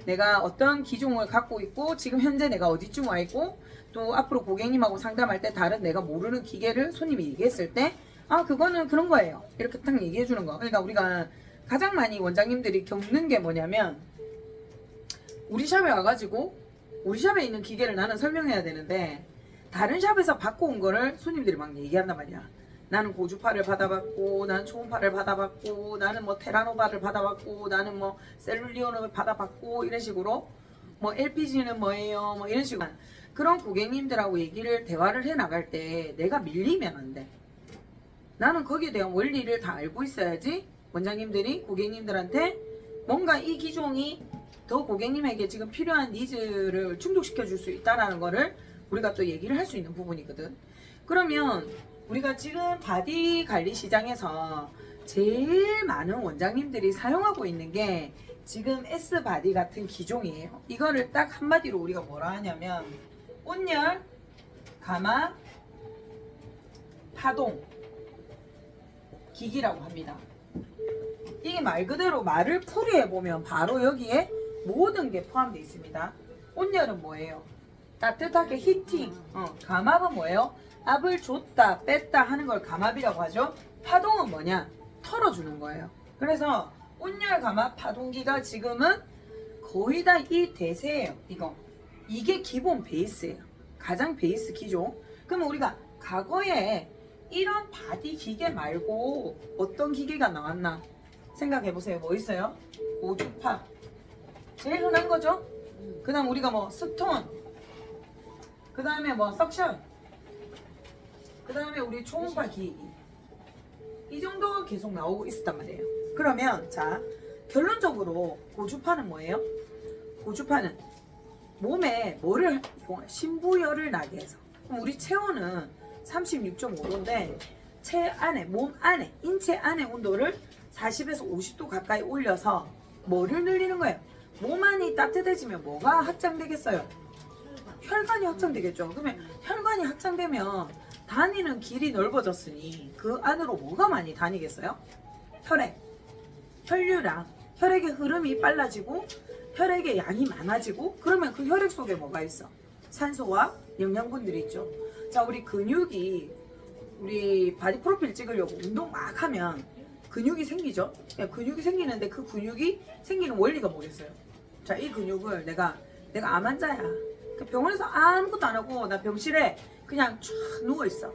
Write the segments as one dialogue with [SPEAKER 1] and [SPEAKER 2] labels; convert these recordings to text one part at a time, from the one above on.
[SPEAKER 1] 내가 어떤 기종을 갖고 있고 지금 현재 내가 어디쯤 와 있고 또 앞으로 고객님하고 상담할 때 다른 내가 모르는 기계를 손님이 얘기했을 때 아 그거는 그런 거예요 이렇게 딱 얘기해 주는 거. 그러니까 우리가 가장 많이 원장님들이 겪는 게 뭐냐면 우리 샵에 와가지고 우리 샵에 있는 기계를 나는 설명해야 되는데 다른 샵에서 받고 온 거를 손님들이 막 얘기한단 말이야. 나는 고주파를 받아봤고 나는 초음파를 받아봤고 나는 뭐 테라노바를 받아봤고 나는 뭐 셀룰리온을 받아봤고 이런 식으로 뭐 LPG는 뭐예요 뭐 이런 식으로 그런 고객님들하고 대화를 해 나갈 때 내가 밀리면 안 돼. 나는 거기에 대한 원리를 다 알고 있어야지 원장님들이 고객님들한테 뭔가 이 기종이 더 고객님에게 지금 필요한 니즈를 충족시켜 줄 수 있다는 거를 우리가 또 얘기를 할 수 있는 부분이거든. 그러면 우리가 지금 바디 관리 시장에서 제일 많은 원장님들이 사용하고 있는 게 지금 S바디 같은 기종이에요. 이거를 딱 한마디로 우리가 뭐라 하냐면 온열, 가마, 파동 기기라고 합니다. 이게 말 그대로 말을 풀이해 보면 바로 여기에 모든 게 포함되어 있습니다. 온열은 뭐예요? 따뜻하게 히팅. 감압은 뭐예요? 압을 줬다 뺐다 하는 걸 감압이라고 하죠. 파동은 뭐냐? 털어주는 거예요. 그래서 온열 감압 파동기가 지금은 거의 다 이 대세예요. 이게 기본 베이스예요. 가장 베이스 기종. 그러면 우리가 과거에 이런 바디 기계 말고 어떤 기계가 나왔나 생각해보세요. 뭐 있어요? 고주파 제일 흔한 거죠. 그 다음 우리가 뭐 스톤, 그 다음에 뭐 석션, 그 다음에 우리 초음파 기기, 이 정도 계속 나오고 있었단 말이에요. 그러면 자 결론적으로 고주파는 뭐예요? 고주파는 몸에 뭐를 신부열을 나게 해서. 그럼 우리 체온은 36.5도인데 몸 안에 인체 안의 온도를 40에서 50도 가까이 올려서 뭐를 늘리는 거예요? 몸 안이 따뜻해지면 뭐가 확장되겠어요? 혈관이 확장되겠죠. 그러면 혈관이 확장되면 다니는 길이 넓어졌으니 그 안으로 뭐가 많이 다니겠어요? 혈액, 혈류량, 혈액의 흐름이 빨라지고 혈액의 양이 많아지고 그러면 그 혈액 속에 뭐가 있어? 산소와 영양분들이 있죠. 자, 우리 근육이 우리 바디 프로필 찍으려고 운동 막 하면 근육이 생기죠. 근육이 생기는데 그 근육이 생기는 원리가 뭐겠어요? 자, 이 근육을 내가 암 환자야. 병원에서 아무것도 안 하고 나 병실에 그냥 쫙 누워있어.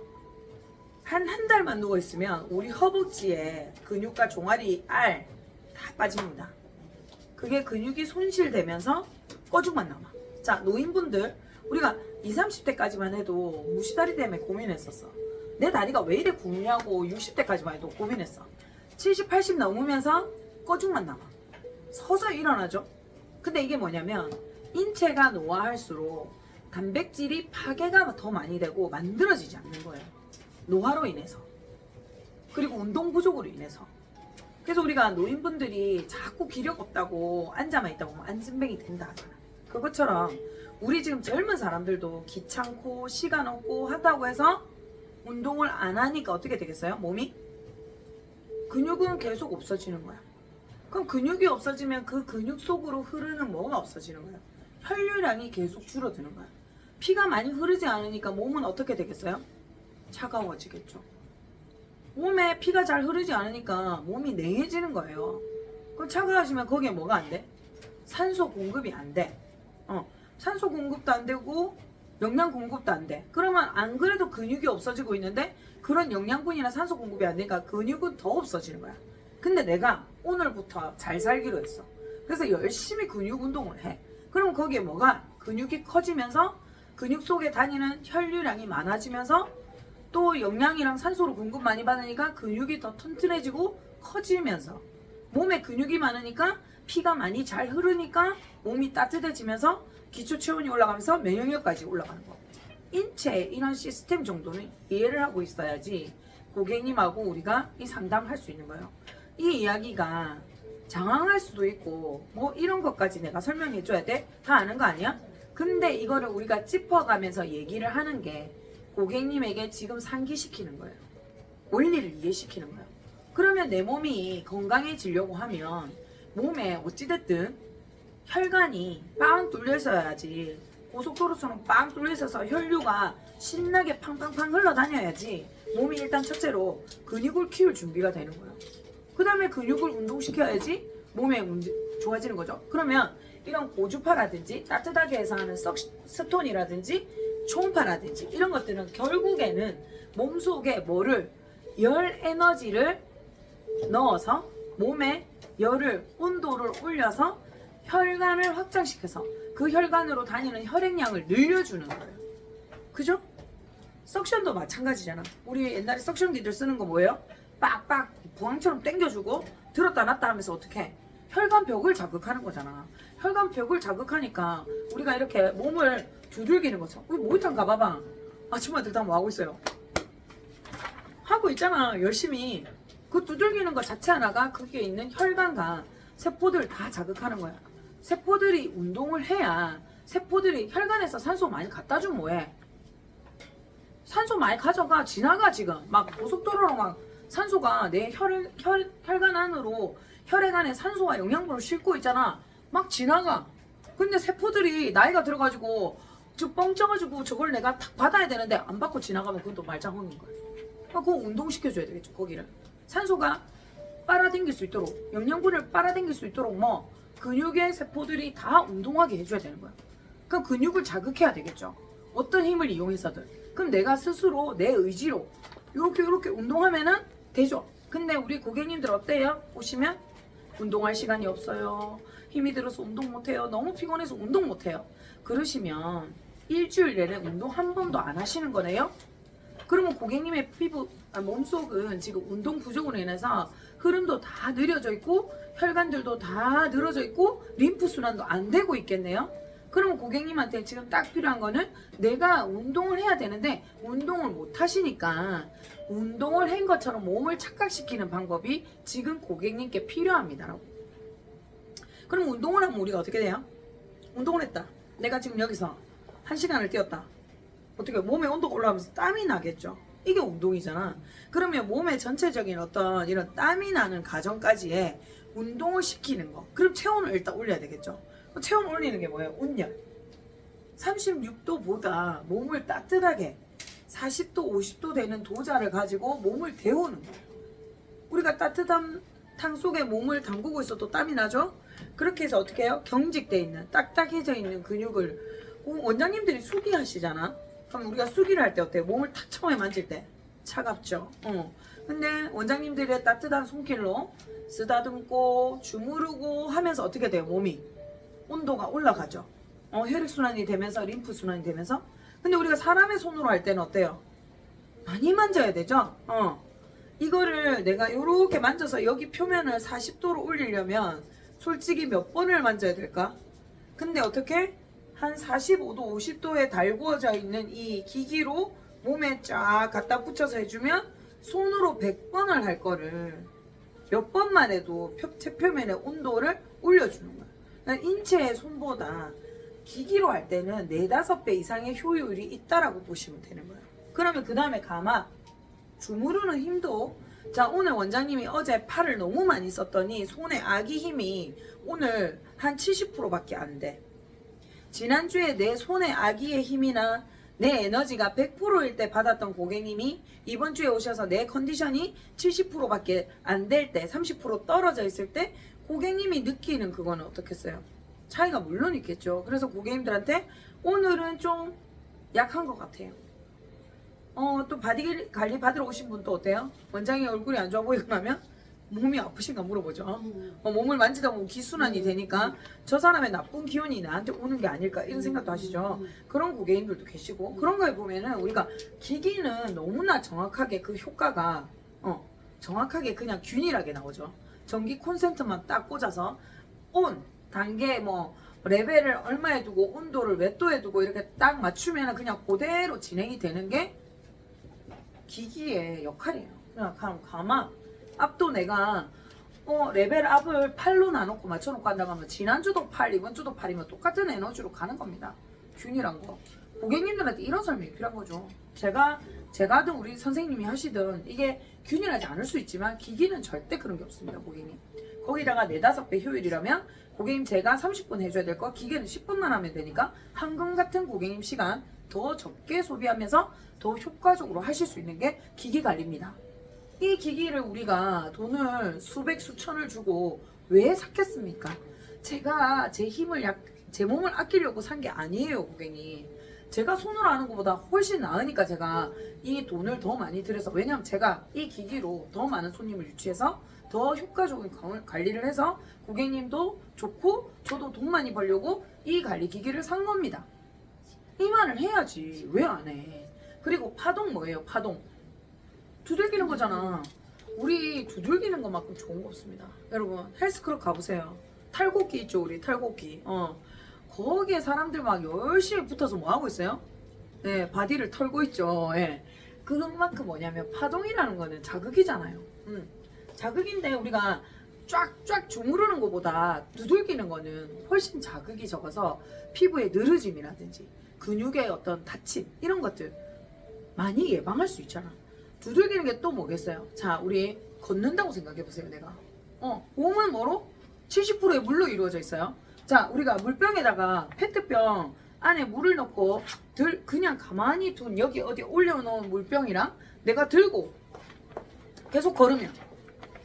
[SPEAKER 1] 한 달만 누워있으면 우리 허벅지에 근육과 종아리 알 다 빠집니다. 그게 근육이 손실되면서 꺼죽만 남아. 자, 노인분들 우리가 20, 30대까지만 해도 무시다리 때문에 고민했었어. 내 다리가 왜 이래 굽냐고 60대까지만 해도 고민했어. 70, 80 넘으면서 꺼죽만 남아. 서서 일어나죠. 근데 이게 뭐냐면 인체가 노화할수록 단백질이 파괴가 더 많이 되고 만들어지지 않는 거예요. 노화로 인해서. 그리고 운동 부족으로 인해서. 그래서 우리가 노인분들이 자꾸 기력 없다고 앉아만 있다고 하면 안진뱅이 된다 하잖아. 그것처럼 우리 지금 젊은 사람들도 귀찮고 시간 없고 한다고 해서 운동을 안 하니까 어떻게 되겠어요? 몸이? 근육은 계속 없어지는 거야. 그럼 근육이 없어지면 그 근육 속으로 흐르는 뭐가 없어지는 거야? 혈류량이 계속 줄어드는 거야. 피가 많이 흐르지 않으니까 몸은 어떻게 되겠어요? 차가워지겠죠. 몸에 피가 잘 흐르지 않으니까 몸이 냉해지는 거예요. 그럼 차가워지면 거기에 뭐가 안 돼? 산소 공급이 안 돼. 산소 공급도 안 되고 영양 공급도 안 돼. 그러면 안 그래도 근육이 없어지고 있는데 그런 영양분이나 산소 공급이 안 되니까 근육은 더 없어지는 거야. 근데 내가 오늘부터 잘 살기로 했어. 그래서 열심히 근육 운동을 해. 그럼 거기에 뭐가? 근육이 커지면서 근육 속에 다니는 혈류량이 많아지면서 또 영양이랑 산소를 공급 많이 받으니까 근육이 더 튼튼해지고 커지면서 몸에 근육이 많으니까 피가 많이 잘 흐르니까 몸이 따뜻해지면서 기초 체온이 올라가면서 면역력까지 올라가는 거. 인체 이런 시스템 정도는 이해를 하고 있어야지 고객님하고 우리가 이 상담할 수 있는 거예요. 이 이야기가 장황할 수도 있고 뭐 이런 것까지 내가 설명해 줘야 돼? 다 아는 거 아니야? 근데 이거를 우리가 짚어가면서 얘기를 하는 게 고객님에게 지금 상기시키는 거예요. 원리를 이해시키는 거예요. 그러면 내 몸이 건강해지려고 하면 몸에 어찌됐든 혈관이 빵 뚫려 있어야지, 고속도로처럼 빵 뚫려 있어서 혈류가 신나게 팡팡팡 흘러다녀야지 몸이 일단 첫째로 근육을 키울 준비가 되는 거예요. 그 다음에 근육을 운동시켜야지 몸에 좋아지는 거죠. 그러면 이런 고주파라든지 따뜻하게 해서 하는 스톤이라든지 초음파라든지 이런 것들은 결국에는 몸속에 뭐를, 열 에너지를 넣어서 몸에 열을, 온도를 올려서 혈관을 확장시켜서 그 혈관으로 다니는 혈액량을 늘려주는 거예요. 그죠? 석션도 마찬가지잖아. 우리 옛날에 석션기들 쓰는 거 뭐예요? 빡빡 부항처럼 당겨주고 들었다 놨다 하면서 어떻게 혈관벽을 자극하는 거잖아. 혈관벽을 자극하니까 우리가 이렇게 몸을 두들기는 거죠. 우리 모니터 가봐봐. 아줌마들 다 뭐 하고 있어요? 하고 있잖아. 열심히. 그 두들기는 것 자체 하나가 거기에 있는 혈관과 세포들을 다 자극하는 거야. 세포들이 운동을 해야 세포들이 혈관에서 산소 많이 갖다 주면 뭐해? 산소 많이 가져가. 지나가. 지금 막 고속도로로 막 산소가 내 혈관 안으로, 혈액 안에 산소와 영양분을 싣고 있잖아. 막 지나가. 근데 세포들이 나이가 들어가지고 저 뻥쪄가지고 저걸 내가 탁 받아야 되는데 안 받고 지나가면 그건 또 말짱하는 거야. 그거 운동시켜줘야 되겠죠. 거기를 산소가 빨아당길 수 있도록, 영양분을 빨아당길 수 있도록 뭐 근육의 세포들이 다 운동하게 해줘야 되는 거야. 그럼 근육을 자극해야 되겠죠. 어떤 힘을 이용해서든. 그럼 내가 스스로 내 의지로 요렇게 운동하면은 되죠. 근데 우리 고객님들 어때요? 오시면 운동할 시간이 없어요. 힘이 들어서 운동 못해요. 너무 피곤해서 운동 못해요. 그러시면 일주일 내내 운동 한 번도 안 하시는 거네요. 그러면 고객님의 몸속은 지금 운동 부족으로 인해서 흐름도 다 느려져 있고 혈관들도 다 늘어져 있고 림프 순환도 안 되고 있겠네요. 그러면 고객님한테 지금 딱 필요한 거는 내가 운동을 해야 되는데 운동을 못 하시니까 운동을 한 것처럼 몸을 착각시키는 방법이 지금 고객님께 필요합니다라고. 그럼 운동을 하면 우리가 어떻게 돼요? 운동을 했다. 내가 지금 여기서 1시간을 뛰었다. 어떻게 몸의 온도가 올라가면서 땀이 나겠죠. 이게 운동이잖아. 그러면 몸의 전체적인 어떤 이런 땀이 나는 과정까지의 운동을 시키는 거. 그럼 체온을 일단 올려야 되겠죠. 체온 올리는 게 뭐예요? 온열. 36도보다 몸을 따뜻하게 40도, 50도 되는 도자를 가지고 몸을 데우는 거예요. 우리가 따뜻한 탕 속에 몸을 담그고 있어도 땀이 나죠? 그렇게 해서 어떻게 해요? 경직돼 있는, 딱딱해져 있는 근육을 원장님들이 수기 하시잖아. 그럼 우리가 수기를 할 때 어때요? 몸을 탁 처음에 만질 때 차갑죠? 근데 원장님들의 따뜻한 손길로 쓰다듬고 주무르고 하면서 어떻게 돼요? 몸이 온도가 올라가죠. 혈액순환이 되면서 림프순환이 되면서. 근데 우리가 사람의 손으로 할 때는 어때요? 많이 만져야 되죠? 이거를 내가 이렇게 만져서 여기 표면을 40도로 올리려면 솔직히 몇 번을 만져야 될까? 근데 어떻게? 한 45도, 50도에 달구어져 있는 이 기기로 몸에 쫙 갖다 붙여서 해주면 손으로 100번을 할 거를 몇 번만 해도 표면의 온도를 올려주는 거야. 그러니까 인체의 손보다 기기로 할 때는 4-5배 이상의 효율이 있다라고 보시면 되는 거예요. 그러면 그 다음에 감압, 주무르는 힘도, 자, 오늘 원장님이 어제 팔을 너무 많이 썼더니 손에 아기 힘이 오늘 한 70%밖에 안 돼. 지난주에 내 손에 아기의 힘이나 내 에너지가 100%일 때 받았던 고객님이 이번 주에 오셔서 내 컨디션이 70%밖에 안 될 때, 30% 떨어져 있을 때 고객님이 느끼는 그거는 어떻겠어요? 차이가 물론 있겠죠. 그래서 고객님들한테 오늘은 좀 약한 것 같아요. 또 바디 관리 받으러 오신 분 또 어때요? 원장이 얼굴이 안 좋아 보이고 나면 몸이 아프신가 물어보죠. 몸을 만지다 보면 기순환이 되니까 저 사람의 나쁜 기운이 나한테 오는 게 아닐까 이런 생각도 하시죠. 그런 고객님들도 계시고, 그런 거에 보면은 우리가 기기는 너무나 정확하게 그 효과가 정확하게 그냥 균일하게 나오죠. 전기 콘센트만 딱 꽂아서 온 단계 뭐 레벨을 얼마에 두고 온도를 몇 도에 두고 이렇게 딱 맞추면 그냥 그대로 진행이 되는 게 기기의 역할이에요. 그냥 가만 앞도 내가 레벨 앞을 8로 나눠놓고 맞춰놓고 한다고 하면 지난주도 8, 이번 주도 8이면 똑같은 에너지로 가는 겁니다. 균일한 거. 고객님들한테 이런 설명이 필요한 거죠. 제가 하든 우리 선생님이 하시든 이게 균일하지 않을 수 있지만 기기는 절대 그런 게 없습니다, 고객님. 거기다가 4-5배 효율이라면 고객님 제가 30분 해줘야 될 거 기계는 10분만 하면 되니까 황금 같은 고객님 시간 더 적게 소비하면서 더 효과적으로 하실 수 있는 게 기기 관리입니다. 이 기기를 우리가 돈을 수백 수천을 주고 왜 샀겠습니까? 제가 제 몸을 아끼려고 산 게 아니에요, 고객님. 제가 손으로 하는 것보다 훨씬 나으니까 제가 이 돈을 더 많이 들여서, 왜냐면 제가 이 기기로 더 많은 손님을 유치해서 더 효과적인 관리를 해서 고객님도 좋고 저도 돈 많이 벌려고 이 관리 기기를 산 겁니다. 이 말을 해야지 왜 안 해? 그리고 파동 뭐예요? 파동 두들기는 거잖아. 우리 두들기는 것만큼 좋은 거 없습니다. 여러분 헬스클럽 가보세요. 탈곡기 있죠, 우리 탈곡기. 거기에 사람들 막 열심히 붙어서 뭐 하고 있어요? 네, 바디를 털고 있죠. 예. 그것만큼 뭐냐면 파동이라는 거는 자극이잖아요. 자극인데 우리가 쫙쫙 주무르는 것보다 두들기는 거는 훨씬 자극이 적어서 피부의 느려짐이라든지 근육의 어떤 다침 이런 것들 많이 예방할 수 있잖아. 두들기는 게 또 뭐겠어요? 자, 우리 걷는다고 생각해 보세요. 내가 몸은 뭐로? 70%의 물로 이루어져 있어요. 자, 우리가 물병에다가 페트병 안에 물을 넣고 그냥 가만히 둔 여기 어디 올려놓은 물병이랑 내가 들고 계속 걸으면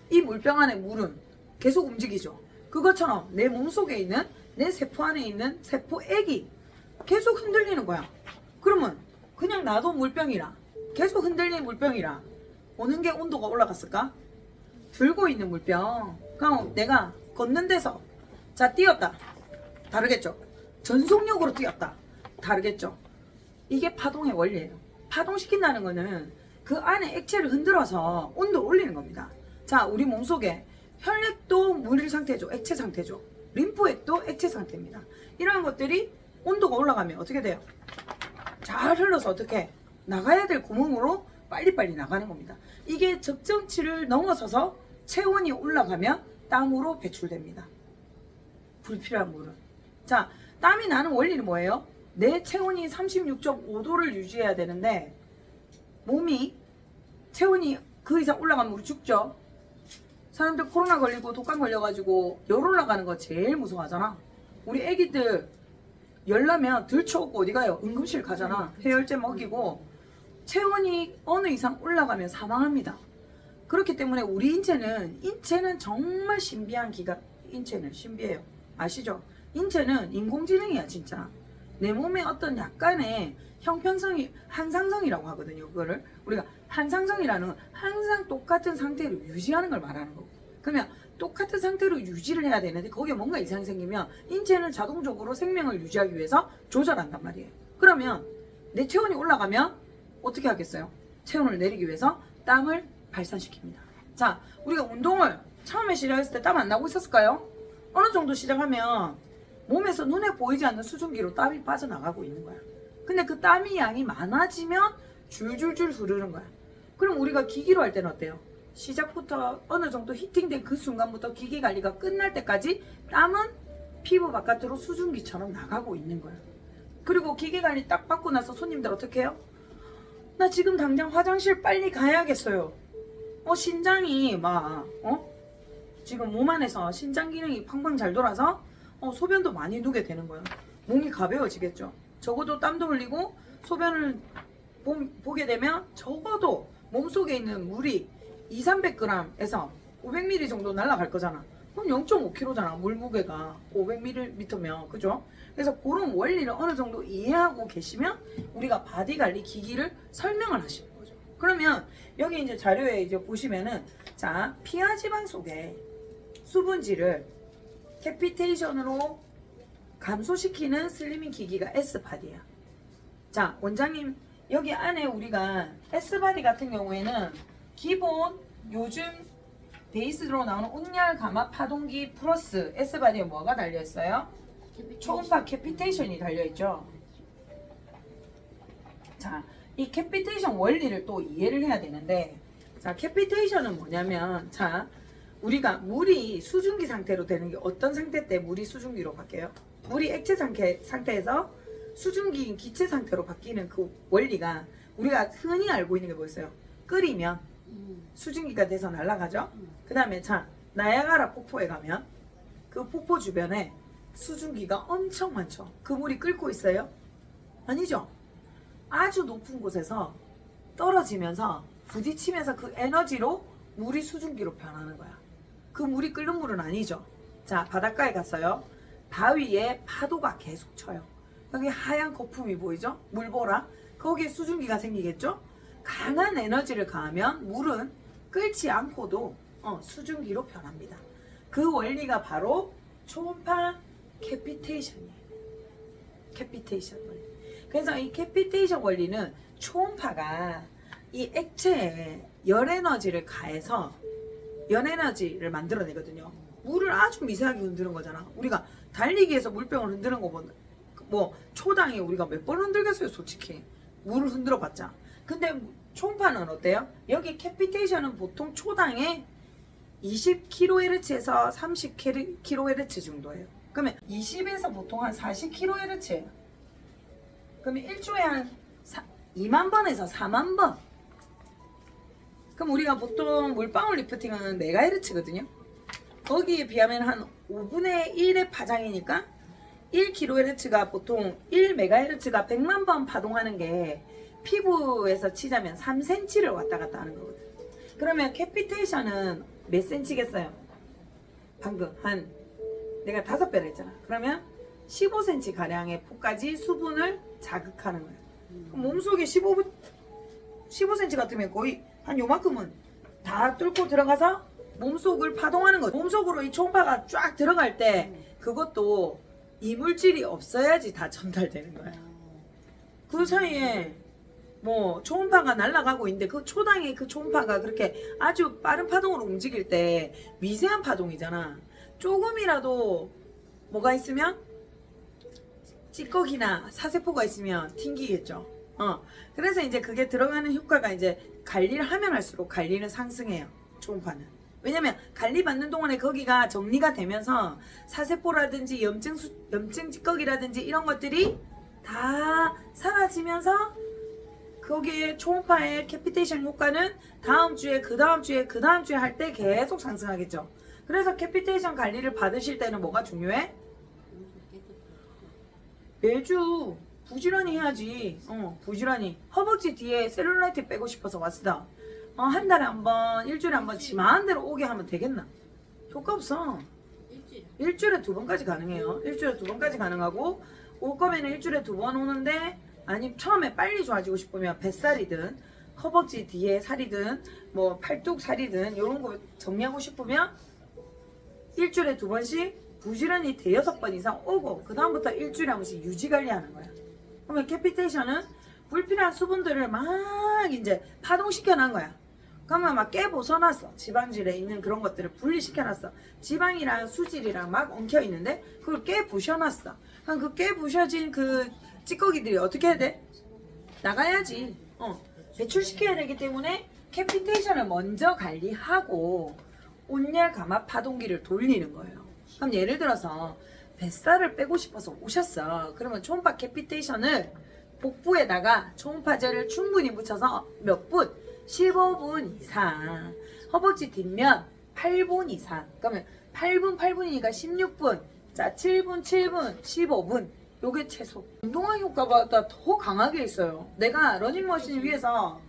[SPEAKER 1] 이 물병 안에 물은 계속 움직이죠. 그것처럼 내 몸속에 있는 내 세포 안에 있는 세포액이 계속 흔들리는 거야. 그러면 그냥 놔둬 물병이라 계속 흔들리는 물병이라 어느 게 온도가 올라갔을까? 들고 있는 물병. 그럼 내가 걷는 데서 자 뛰었다. 다르겠죠? 전속력으로 뛰었다. 다르겠죠? 이게 파동의 원리예요. 파동시킨다는 거는 그 안에 액체를 흔들어서 온도를 올리는 겁니다. 자, 우리 몸속에 혈액도 물 상태죠. 액체 상태죠. 림프액도 액체 상태입니다. 이러한 것들이 온도가 올라가면 어떻게 돼요? 잘 흘러서 어떻게 나가야 될 구멍으로 빨리빨리 나가는 겁니다. 이게 적정치를 넘어서서 체온이 올라가면 땀으로 배출됩니다. 불필요한 물은. 자, 땀이 나는 원리는 뭐예요? 내 체온이 36.5도를 유지해야 되는데 몸이 체온이 그 이상 올라가면 우리 죽죠. 사람들 코로나 걸리고 독감 걸려가지고 열 올라가는 거 제일 무서워하잖아. 우리 애기들 열 나면 들쳐오고 어디 가요? 응급실 가잖아. 해열제 먹이고 체온이 어느 이상 올라가면 사망합니다. 그렇기 때문에 우리 인체는 정말 신비한 인체는 신비해요. 아시죠? 인체는 인공지능이야 진짜. 내 몸에 어떤 약간의 형평성이 항상성이라고 하거든요. 그거를 우리가 항상성이라는 건 항상 똑같은 상태로 유지하는 걸 말하는 거고. 그러면 똑같은 상태로 유지를 해야 되는데 거기에 뭔가 이상이 생기면 인체는 자동적으로 생명을 유지하기 위해서 조절한단 말이에요. 그러면 내 체온이 올라가면 어떻게 하겠어요? 체온을 내리기 위해서 땀을 발산시킵니다. 자, 우리가 운동을 처음에 시작했을 때 땀 안 나고 있었을까요? 어느 정도 시작하면 몸에서 눈에 보이지 않는 수증기로 땀이 빠져나가고 있는 거야. 근데 그 땀이 양이 많아지면 줄줄줄 흐르는 거야. 그럼 우리가 기기로 할 때는 어때요? 시작부터 어느 정도 히팅된 그 순간부터 기기 관리가 끝날 때까지 땀은 피부 바깥으로 수증기처럼 나가고 있는 거야. 그리고 기기 관리 딱 받고 나서 손님들 어떻게 해요? 나 지금 당장 화장실 빨리 가야겠어요. 신장이 지금 몸 안에서 신장 기능이 팡팡 잘 돌아서 소변도 많이 누게 되는 거예요. 몸이 가벼워지겠죠. 적어도 땀도 흘리고 소변을 보게 되면 적어도 몸속에 있는 물이 200-300g에서 500ml 정도 날아갈 거잖아. 그럼 0.5kg잖아. 물 무게가 500ml면 그죠? 그래서 그런 원리를 어느 정도 이해하고 계시면 우리가 바디 관리 기기를 설명을 하시는 거죠. 그러면 여기 이제 자료에 이제 보시면은 자, 피하 지방 속에 수분질을 캐피테이션으로 감소시키는 슬리밍 기기가 S바디야. 자, 원장님 여기 안에 우리가 S바디 같은 경우에는 기본 요즘 베이스로 나오는 온열 감압 파동기 플러스 S바디에 뭐가 달려있어요? 초음파 캐피테이션이 달려있죠. 자, 이 캐피테이션 원리를 또 이해를 해야 되는데, 자, 캐피테이션은 뭐냐면, 자, 우리가 물이 수증기 상태로 되는 게 어떤 상태 때 물이 수증기로 바뀌어요? 물이 액체 상태에서 수증기 기체 상태로 바뀌는 그 원리가 우리가 흔히 알고 있는 게 뭐였어요? 끓이면 수증기가 돼서 날아가죠. 그 다음에 자 나야가라 폭포에 가면 그 폭포 주변에 수증기가 엄청 많죠. 그 물이 끓고 있어요? 아니죠. 아주 높은 곳에서 떨어지면서 부딪히면서 그 에너지로 물이 수증기로 변하는 거야. 그 물이 끓는 물은 아니죠. 자 바닷가에 갔어요. 바위에 파도가 계속 쳐요. 여기 하얀 거품이 보이죠? 물보라. 거기에 수증기가 생기겠죠? 강한 에너지를 가하면 물은 끓지 않고도 수증기로 변합니다. 그 원리가 바로 초음파 캐피테이션이에요. 캐피테이션 원리. 그래서 이 캐피테이션 원리는 초음파가 이 액체에 열 에너지를 가해서 열 에너지를 만들어내거든요. 물을 아주 미세하게 흔드는 거잖아. 우리가 달리기에서 물병을 흔드는 거 뭐 초당에 우리가 몇 번 흔들겠어요, 솔직히. 물을 흔들어 봤자. 근데 초음파는 어때요? 여기 캐피테이션은 보통 초당에 20kHz에서 30kHz 정도예요. 그러면 20에서 보통 한 40kHz예요. 그러면 1초에 한 2만 번에서 4만 번. 그럼 우리가 보통 물방울 리프팅은 메가헤르츠거든요. 거기에 비하면 한 5분의 1의 파장이니까 1kHz가 보통 1MHz가 100만 번 파동하는 게 피부에서 치자면 3cm를 왔다 갔다 하는 거거든. 그러면 캐피테이션은 몇 cm겠어요? 방금 한 내가 5배를 했잖아. 그러면 15cm 가량의 폭까지 수분을 자극하는 거야. 그럼 몸속에 15cm 같으면 거의 한 요만큼은 다 뚫고 들어가서 몸속을 파동하는 거죠. 몸속으로 이 초음파가 쫙 들어갈 때 그것도 이물질이 없어야지 다 전달되는 거야. 그 사이에 뭐 초음파가 날아가고 있는데 그 초당의 그 초음파가 그렇게 아주 빠른 파동으로 움직일 때 미세한 파동이잖아. 조금이라도 뭐가 있으면 찌꺼기나 사세포가 있으면 튕기겠죠. 그래서 이제 그게 들어가는 효과가 이제 관리를 하면 할수록 관리는 상승해요. 초음파는. 왜냐면 관리 받는 동안에 거기가 정리가 되면서 사세포라든지 염증 찌꺼기라든지 이런 것들이 다 사라지면서 거기에 초음파의 캐피테이션 효과는 다음 주에 그 다음 주에 그 다음 주에 할 때 계속 상승하겠죠. 그래서 캐피테이션 관리를 받으실 때는 뭐가 중요해? 매주 부지런히 해야지. 부지런히. 허벅지 뒤에 셀룰라이트 빼고 싶어서 왔어. 한 달에 한 번, 일주일에 한 번 지 마음대로 오게 하면 되겠나? 효과 없어. 일주일에 2번까지 가능해요. 일주일에 2번까지 가능하고 올 거면 일주일에 2번 오는데 아니면 처음에 빨리 좋아지고 싶으면 뱃살이든 허벅지 뒤에 살이든 뭐 팔뚝 살이든 이런 거 정리하고 싶으면 일주일에 2번씩 부지런히 6번 이상 오고 그 다음부터 일주일에 한 번씩 유지 관리하는 거야. 그러면 캐피테이션은 불필요한 수분들을 막 이제 파동시켜 놓은 거야. 그러면 막 깨 벗어났어. 지방질에 있는 그런 것들을 분리시켜 놨어. 지방이랑 수질이랑 막 엉켜 있는데 그걸 깨 부셔놨어. 그럼 그 깨 부셔진 그 찌꺼기들이 어떻게 해야 돼? 나가야지. 배출시켜야 되기 때문에 캐피테이션을 먼저 관리하고 온열 감압 파동기를 돌리는 거예요. 그럼 예를 들어서 뱃살을 빼고 싶어서 오셨어. 그러면 초음파 캐피테이션을 복부에다가 초음파제를 충분히 묻혀서 몇 분? 15분 이상. 허벅지 뒷면 8분 이상. 그러면 8분이니까 16분. 자, 7분, 15분. 요게 최소. 운동화 효과보다 더 강하게 있어요. 내가 러닝머신 위에서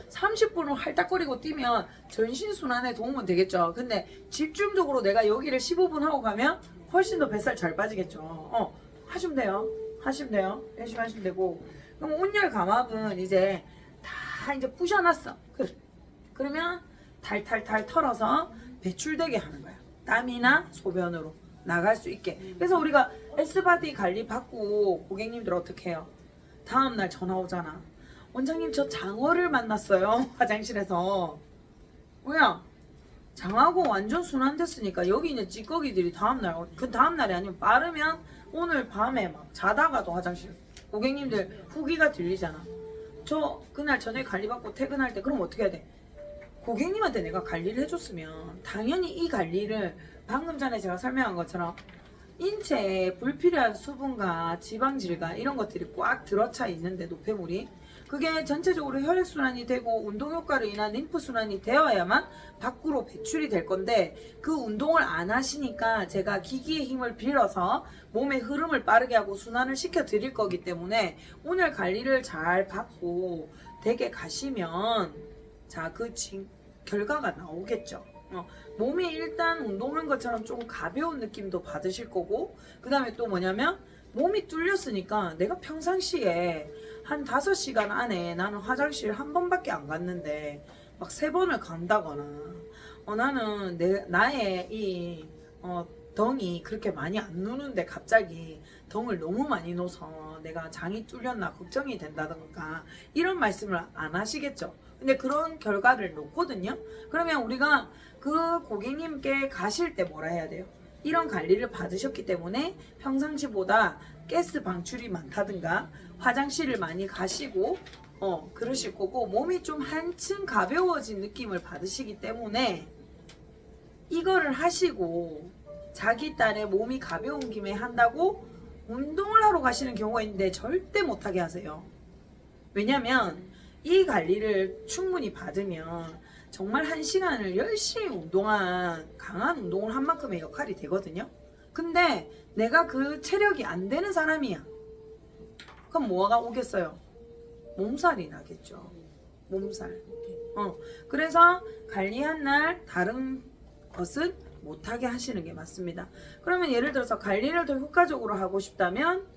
[SPEAKER 1] 30분을 할딱거리고 뛰면 전신순환에 도움은 되겠죠. 근데 집중적으로 내가 여기를 15분 하고 가면 훨씬 더 뱃살 잘 빠지겠죠. 하시면 돼요. 열심히 하시면 되고. 그럼 온열 감압은 이제 다 이제 부셔놨어. 그러면 탈탈탈 털어서 배출되게 하는 거야. 땀이나 소변으로 나갈 수 있게. 그래서 우리가 S바디 관리 받고 고객님들 어떻게 해요? 다음날 전화 오잖아. 원장님 저 장어를 만났어요. 화장실에서. 뭐야? 장하고 완전 순환됐으니까 여기 있는 찌꺼기들이 다음날, 그 다음날이 아니면 빠르면 오늘 밤에 막 자다가도 화장실 고객님들 후기가 들리잖아. 저 그날 저녁에 관리받고 퇴근할 때 그럼 어떻게 해야 돼? 고객님한테 내가 관리를 해줬으면 당연히 이 관리를 방금 전에 제가 설명한 것처럼 인체에 불필요한 수분과 지방질과 이런 것들이 꽉 들어차 있는데 노폐물이 그게 전체적으로 혈액순환이 되고 운동효과로 인한 림프순환이 되어야만 밖으로 배출이 될 건데 그 운동을 안 하시니까 제가 기기의 힘을 빌어서 몸의 흐름을 빠르게 하고 순환을 시켜 드릴 거기 때문에 오늘 관리를 잘 받고 댁에 가시면 자, 결과가 나오겠죠. 몸이 일단 운동한 것처럼 좀 가벼운 느낌도 받으실 거고 그 다음에 또 뭐냐면 몸이 뚫렸으니까 내가 평상시에 한 5시간 안에 나는 화장실 한 번밖에 안 갔는데 막 3번을 간다거나 나는 나의 이 덩이 그렇게 많이 안 누는데 갑자기 덩을 너무 많이 넣어서 내가 장이 뚫렸나 걱정이 된다던가 이런 말씀을 안 하시겠죠. 근데 그런 결과를 놓거든요. 그러면 우리가 그 고객님께 가실 때 뭐라 해야 돼요? 이런 관리를 받으셨기 때문에 평상시보다 가스 방출이 많다든가 화장실을 많이 가시고 그러실 거고 몸이 좀 한층 가벼워진 느낌을 받으시기 때문에 이거를 하시고 자기 딴에 몸이 가벼운 김에 한다고 운동을 하러 가시는 경우가 있는데 절대 못하게 하세요. 왜냐면 이 관리를 충분히 받으면 정말 1시간을 열심히 운동한 강한 운동을 한 만큼의 역할이 되거든요. 근데 내가 그 체력이 안 되는 사람이야. 그럼 뭐가 오겠어요? 몸살이 나겠죠. 몸살. 그래서 관리한 날 다른 것은 못하게 하시는 게 맞습니다. 그러면 예를 들어서 관리를 더 효과적으로 하고 싶다면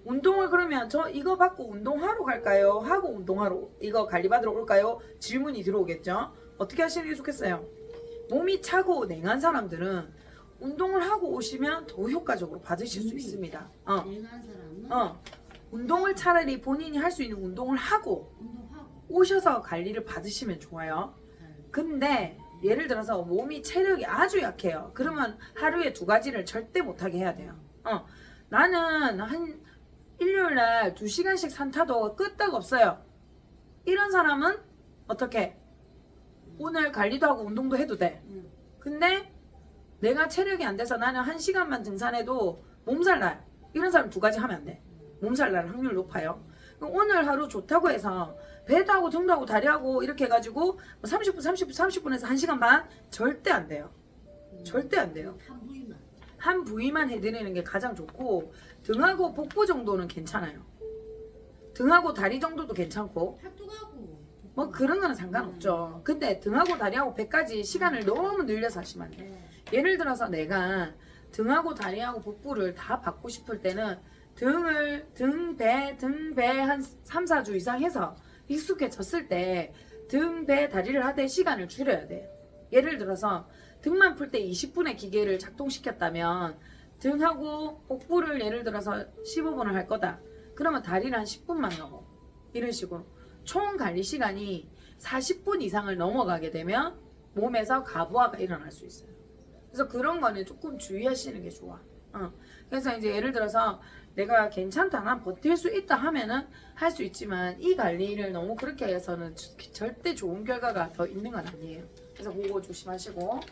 [SPEAKER 1] 운동을 그러면 저 이거 받고 운동하러 갈까요? 하고 운동하러 이거 관리받으러 올까요? 질문이 들어오겠죠. 어떻게 하시는 게 좋겠어요? 몸이 차고 냉한 사람들은 운동을 하고 오시면 더 효과적으로 받으실 수 있습니다.
[SPEAKER 2] 냉한 사람은
[SPEAKER 1] 운동을 차라리 본인이 할 수 있는 운동을 하고 오셔서 관리를 받으시면 좋아요. 근데 예를 들어서 몸이 체력이 아주 약해요. 그러면 하루에 2가지를 절대 못하게 해야 돼요. 나는 한 일요일날 2시간씩 산타도 끄떡 없어요. 이런 사람은 어떻게? 오늘 관리도 하고 운동도 해도 돼. 근데 내가 체력이 안 돼서 나는 1시간만 등산해도 몸살 날. 이런 사람 2가지 하면 안 돼. 몸살 날 확률 높아요. 오늘 하루 좋다고 해서 배도 하고 등도 하고 다리 하고 이렇게 해가지고 30분에서 1시간 반 절대 안 돼요. 절대 안 돼요. 한 부위만 해드리는 게 가장 좋고 등하고 복부 정도는 괜찮아요. 등하고 다리 정도도 괜찮고 뭐 그런 거는 상관없죠. 근데 등하고 다리하고 배까지 시간을 너무 늘려서 하시면 안 돼요. 예를 들어서 내가 등하고 다리하고 복부를 다 받고 싶을 때는 등, 배 한 3, 4주 이상 해서 익숙해졌을 때 등, 배, 다리를 하되 시간을 줄여야 돼요. 예를 들어서 등만 풀 때 20분의 기계를 작동시켰다면 등하고 복부를 예를 들어서 15분을 할 거다. 그러면 다리를 한 10분만 하고 이런 식으로 총 관리 시간이 40분 이상을 넘어가게 되면 몸에서 가부화가 일어날 수 있어요. 그래서 그런 거는 조금 주의하시는 게 좋아. 그래서 이제 예를 들어서 내가 괜찮다, 난 버틸 수 있다 하면은 할 수 있지만 이 관리를 너무 그렇게 해서는 절대 좋은 결과가 더 있는 건 아니에요. 그래서 그거 조심하시고